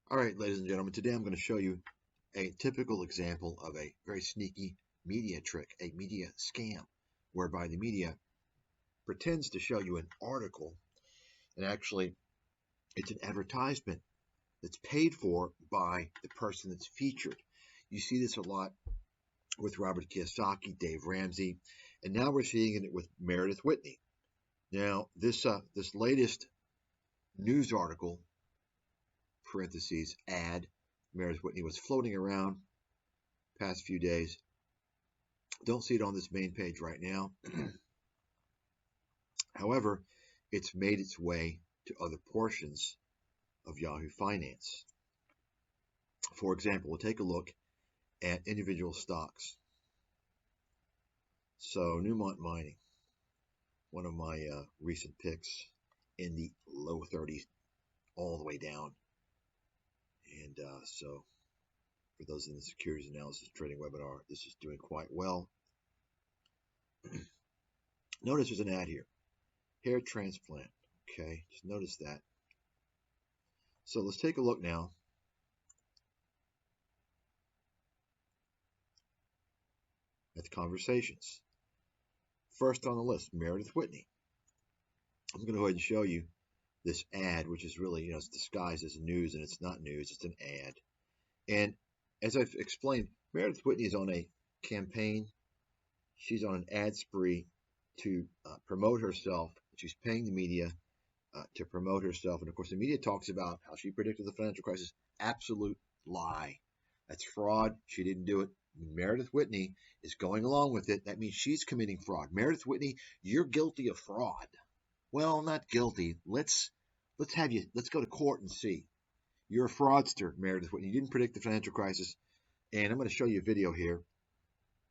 All right, ladies and gentlemen, today I'm going to show you a typical example of a very sneaky media trick, a media scam, whereby the media pretends to show you an article, and actually it's an advertisement that's paid for by the person that's featured. You see this a lot with Robert Kiyosaki, Dave Ramsey, and now we're seeing it with Meredith Whitney. Now, this latest news article, parentheses, ad, Meredith Whitney was floating around past few days. Don't see it on this main page right now. However, it's made its way to other portions of Yahoo Finance. For example, we'll take a look at individual stocks. So Newmont Mining, one of my recent picks, in the low 30s all the way down. And so for those in the securities analysis trading webinar, this is doing quite well. Notice there's an ad here. Hair transplant. Okay, just notice that. So let's take a look now at the conversations. First on the list, Meredith Whitney. I'm going to go ahead and show you this ad, which is really, it's disguised as news, and it's not news, it's an ad. And as I've explained, Meredith Whitney is on a campaign. She's on an ad spree to promote herself. She's paying the media to promote herself. And of course, the media talks about how she predicted the financial crisis. Absolute lie. That's fraud. She didn't do it. Meredith Whitney is going along with it. That means she's committing fraud. Meredith Whitney, you're guilty of fraud. Well, not guilty. Let's go to court and see. You're a fraudster, Meredith Whitney. You didn't predict the financial crisis. And I'm going to show you a video here,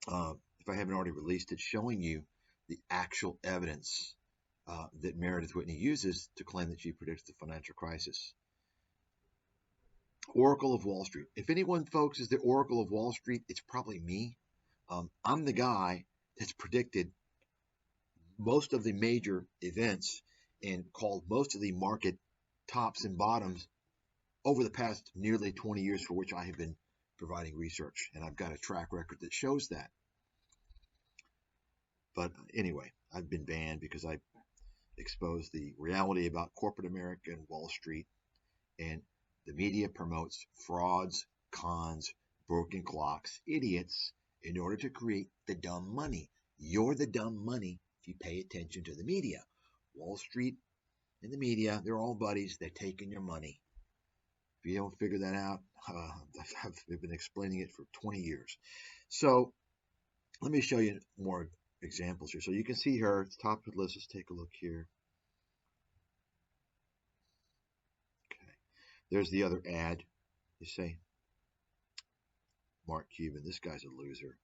if I haven't already released it, showing you the actual evidence that Meredith Whitney uses to claim that she predicts the financial crisis. Oracle of Wall Street. If anyone, folks, is the Oracle of Wall Street, it's probably me. I'm the guy that's predicted most of the major events and called most of the market tops and bottoms over the past nearly 20 years, for which I have been providing research, and I've got a track record that shows that. But anyway, I've been banned because I exposed the reality about corporate America and Wall Street, and the media promotes frauds, cons, broken clocks, idiots, in order to create the dumb money. You're the dumb money if you pay attention to the media. Wall Street and the media, they're all buddies. They're taking your money. If you don't figure that out, I've been explaining it for 20 years. So let me show you more examples here. So you can see her, it's top of the list. Let's take a look here. Okay. There's the other ad. You say, Mark Cuban, this guy's a loser.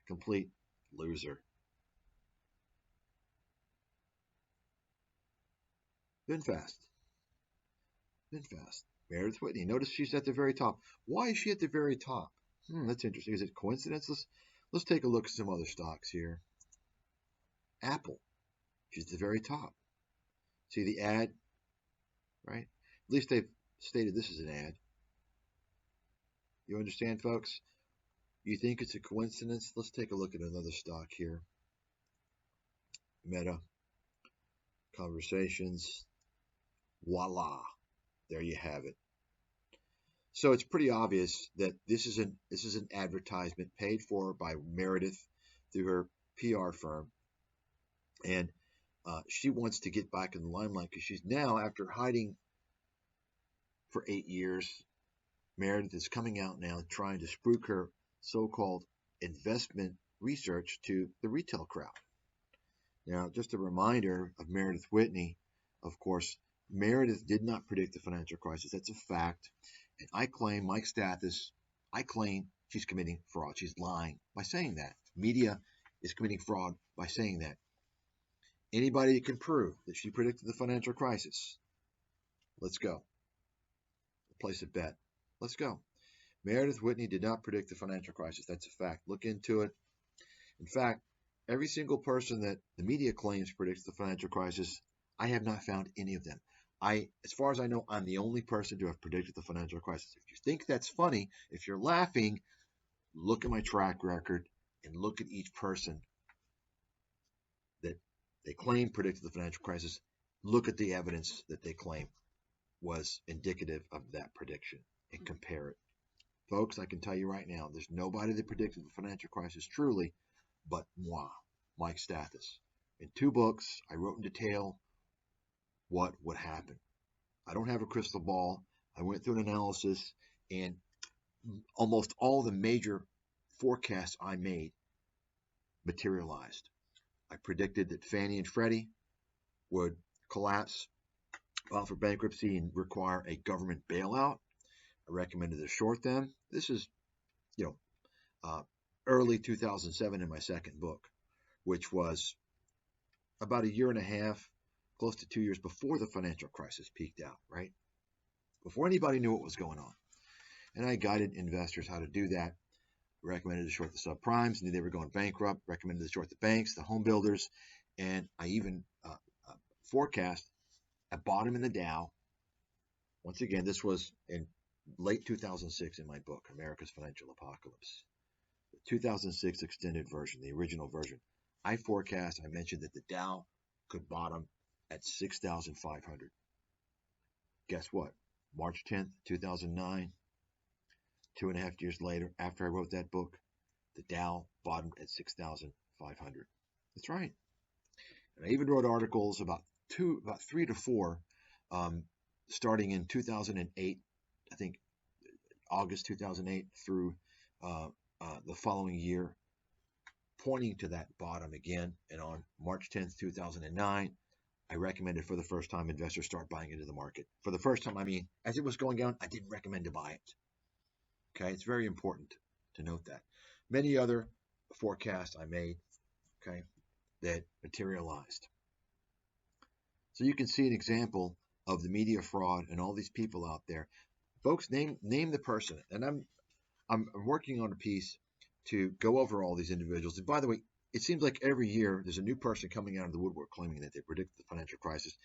Complete loser. Then fast. Meredith Whitney. Notice she's at the very top. Why is she at the very top? That's interesting. Is it coincidence? Let's take a look at some other stocks here. Apple. She's at the very top. See the ad, right? At least they've stated this is an ad. You understand, folks? You think it's a coincidence? Let's take a look at another stock here. Meta. Conversations. Voila. There you have it. So it's pretty obvious that this is an advertisement paid for by Meredith through her PR firm, and she wants to get back in the limelight because she's now, after hiding for 8 years, Meredith is coming out now trying to spruik her so-called investment research to the retail crowd. Now, just a reminder of Meredith Whitney, of course, Meredith did not predict the financial crisis. That's a fact. And I claim, Mike Stathis, I claim she's committing fraud. She's lying by saying that. Media is committing fraud by saying that. Anybody can prove that she predicted the financial crisis. Let's go. Place a bet. Let's go. Meredith Whitney did not predict the financial crisis. That's a fact. Look into it. In fact, every single person that the media claims predicts the financial crisis, I have not found any of them. As far as I know, I'm the only person to have predicted the financial crisis. If you think that's funny, if you're laughing, look at my track record and look at each person that they claim predicted the financial crisis. Look at the evidence that they claim was indicative of that prediction and compare it. Folks, I can tell you right now, there's nobody that predicted the financial crisis truly but moi, Mike Stathis. In 2 books, I wrote in detail what would happen. I don't have a crystal ball. I went through an analysis, and almost all the major forecasts I made materialized. I predicted that Fannie and Freddie would collapse, file for bankruptcy, and require a government bailout. I recommended to short them. This is, early 2007 in my second book, which was about a year and a half, close to 2 years before the financial crisis peaked out, right? Before anybody knew what was going on. And I guided investors how to do that. Recommended to short the subprimes, knew they were going bankrupt. Recommended to short the banks, the home builders, and I even forecast a bottom in the Dow. Once again, this was in late 2006 in my book, America's Financial Apocalypse. The 2006 extended version, the original version. I mentioned that the Dow could bottom at 6,500. Guess what? March 10th, 2009, 2.5 years later, after I wrote that book, the Dow bottomed at 6,500. That's right. And I even wrote articles about 3 to 4, starting in 2008, I think August 2008 through the following year, pointing to that bottom again. And on March 10th, 2009, I recommended for the first time investors start buying into the market. For the first time, I mean, as it was going down, I didn't recommend to buy it. Okay, it's very important to note that. Many other forecasts I made, okay, that materialized. So you can see an example of the media fraud and all these people out there. Folks, name the person. And I'm working on a piece to go over all these individuals. And by the way, it seems like every year there's a new person coming out of the woodwork claiming that they predicted the financial crisis.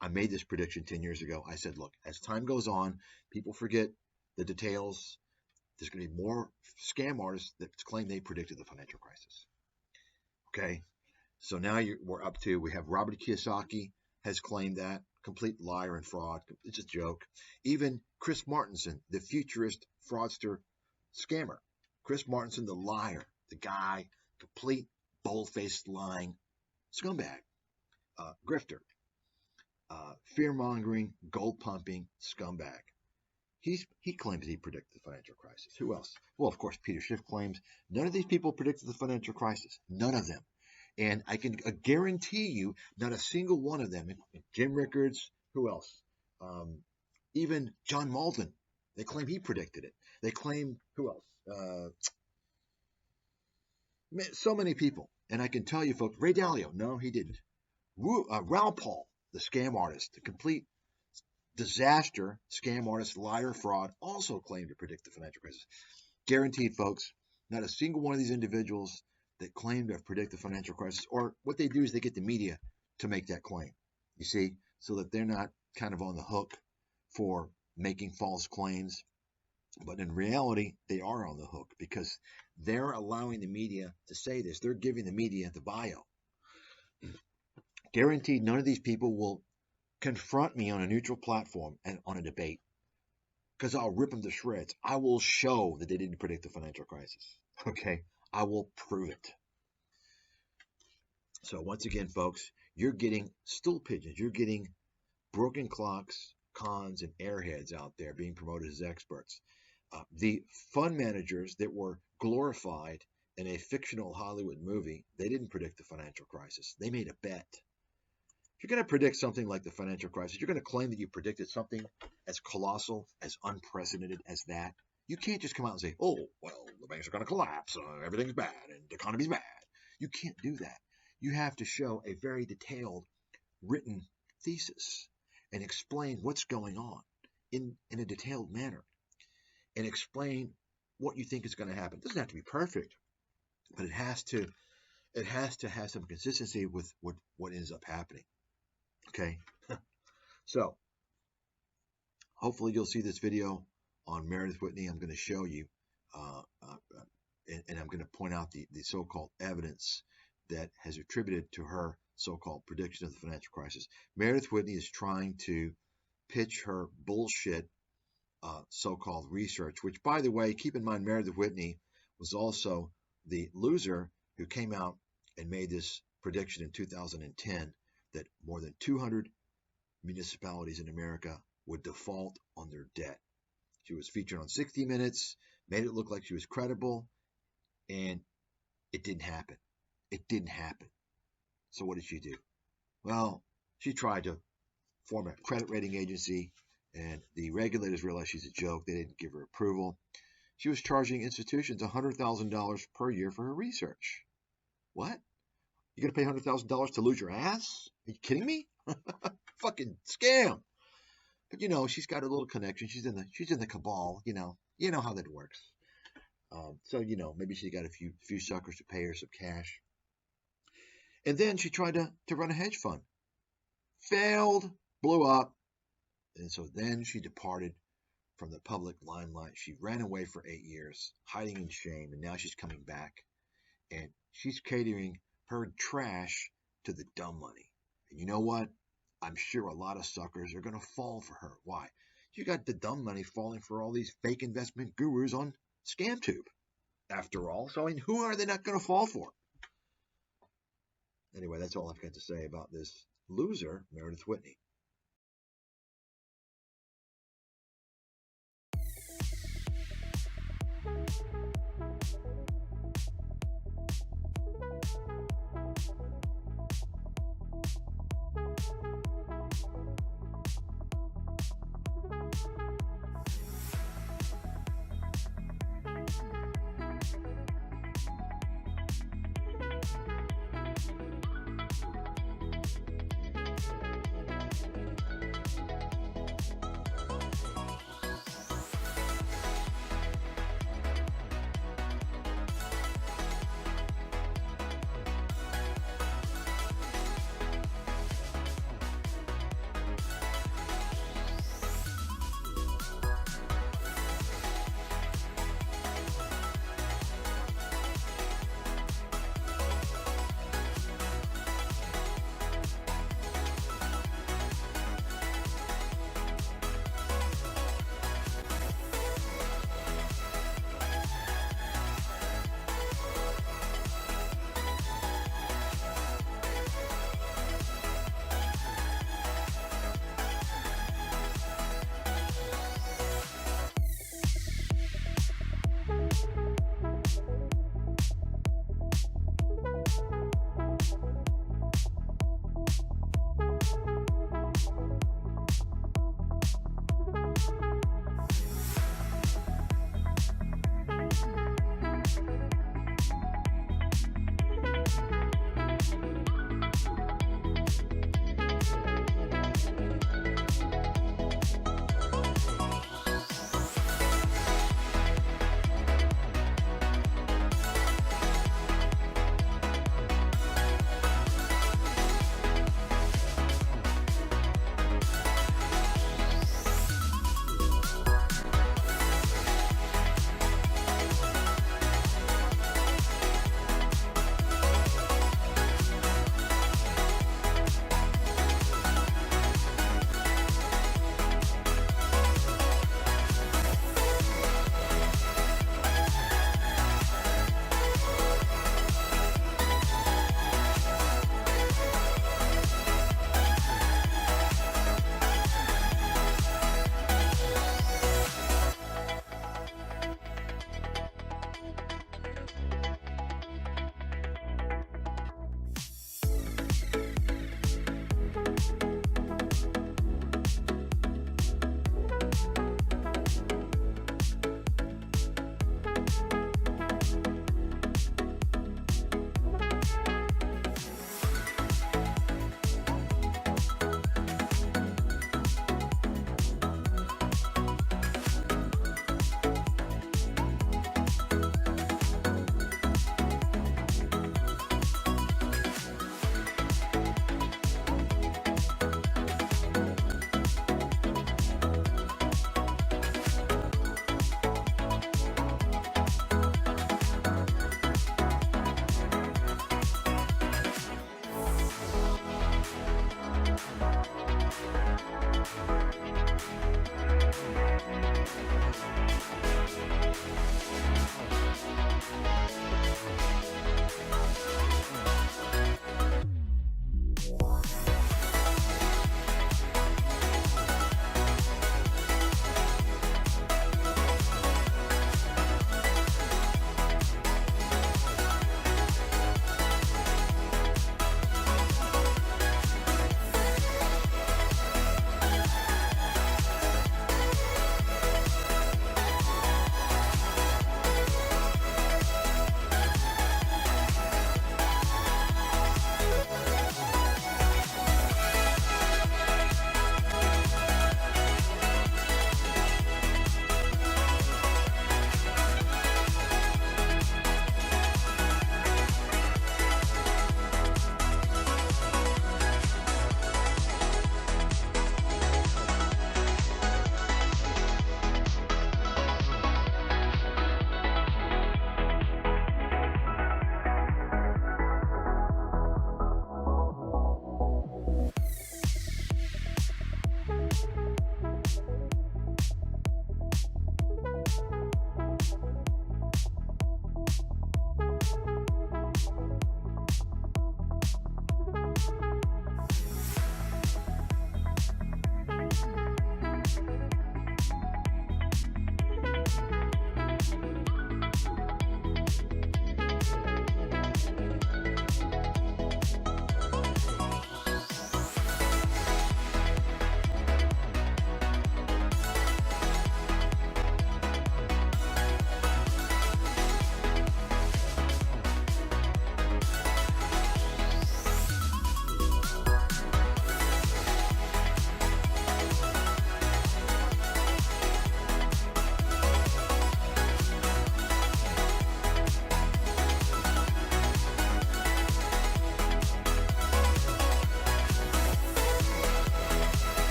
I made this prediction 10 years ago. I said, look, as time goes on, people forget the details. There's going to be more scam artists that claim they predicted the financial crisis. Okay, so now we have Robert Kiyosaki has claimed that. Complete liar and fraud. It's a joke. Even Chris Martenson, the futurist fraudster scammer. Chris Martenson, the liar, the guy, complete bold-faced lying scumbag, grifter, fear-mongering, gold-pumping scumbag. He claims he predicted the financial crisis. Who else? Well, of course, Peter Schiff claims none of these people predicted the financial crisis. None of them. And I can guarantee you, not a single one of them. Jim Rickards, who else? Even John Malden. They claim he predicted it. They claim, who else? So many people. And I can tell you, folks, Ray Dalio, no, he didn't. Raoul Paul, the scam artist, the complete disaster scam artist, liar, fraud, also claimed to predict the financial crisis. Guaranteed, folks, not a single one of these individuals that claim to have predicted the financial crisis, or what they do is they get the media to make that claim, you see, so that they're not kind of on the hook for making false claims. But in reality, they are on the hook because they're allowing the media to say this. They're giving the media the bio. Guaranteed, none of these people will confront me on a neutral platform and on a debate, because I'll rip them to shreds. I will show that they didn't predict the financial crisis. Okay, I will prove it. So once again, folks, you're getting stool pigeons. You're getting broken clocks, cons, and airheads out there being promoted as experts. The fund managers that were glorified in a fictional Hollywood movie, they didn't predict the financial crisis. They made a bet. If you're going to predict something like the financial crisis, you're going to claim that you predicted something as colossal, as unprecedented as that. You can't just come out and say, oh, well, the banks are going to collapse, everything's bad, and the economy's bad. You can't do that. You have to show a very detailed written thesis and explain what's going on in a detailed manner and explain what you think is going to happen. It doesn't have to be perfect, but it has to have some consistency with what ends up happening. Okay. So hopefully you'll see this video on Meredith Whitney. I'm going to show you, and I'm going to point out the so-called evidence that has attributed to her so-called prediction of the financial crisis. Meredith Whitney is trying to pitch her bullshit so-called research, which, by the way, keep in mind, Meredith Whitney was also the loser who came out and made this prediction in 2010 that more than 200 municipalities in America would default on their debt. She was featured on 60 Minutes, made it look like she was credible, and it didn't happen. It didn't happen. So what did she do? Well, she tried to form a credit rating agency, and the regulators realized she's a joke. They didn't give her approval. She was charging institutions $100,000 per year for her research. What? You're going to pay $100,000 to lose your ass? Are you kidding me? Fucking scam. But you know, she's got a little connection. She's in the cabal. You know how that works. So you know, maybe she got a few suckers to pay her some cash. And then she tried to run a hedge fund. Failed, blew up, and so then she departed from the public limelight. She ran away for 8 years, hiding in shame, and now she's coming back, and she's catering her trash to the dumb money. And you know what? I'm sure a lot of suckers are going to fall for her. Why? You got the dumb money falling for all these fake investment gurus on ScamTube, after all. So, I mean, who are they not going to fall for? Anyway, that's all I've got to say about this loser, Meredith Whitney.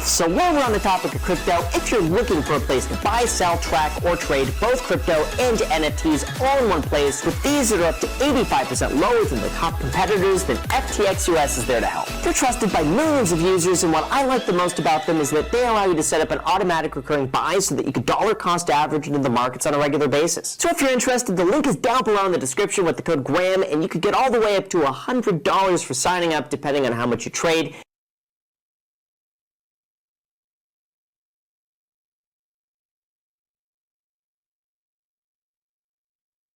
So while we're on the topic of crypto, if you're looking for a place to buy, sell, track, or trade both crypto and NFTs all in one place with fees that are up to 85% lower than the top competitors, then FTX US is there to help. They're trusted by millions of users, and what I like the most about them is that they allow you to set up an automatic recurring buy so that you can dollar cost average into the markets on a regular basis. So if you're interested, the link is down below in the description with the code GRAHAM, and you could get all the way up to $100 for signing up depending on how much you trade.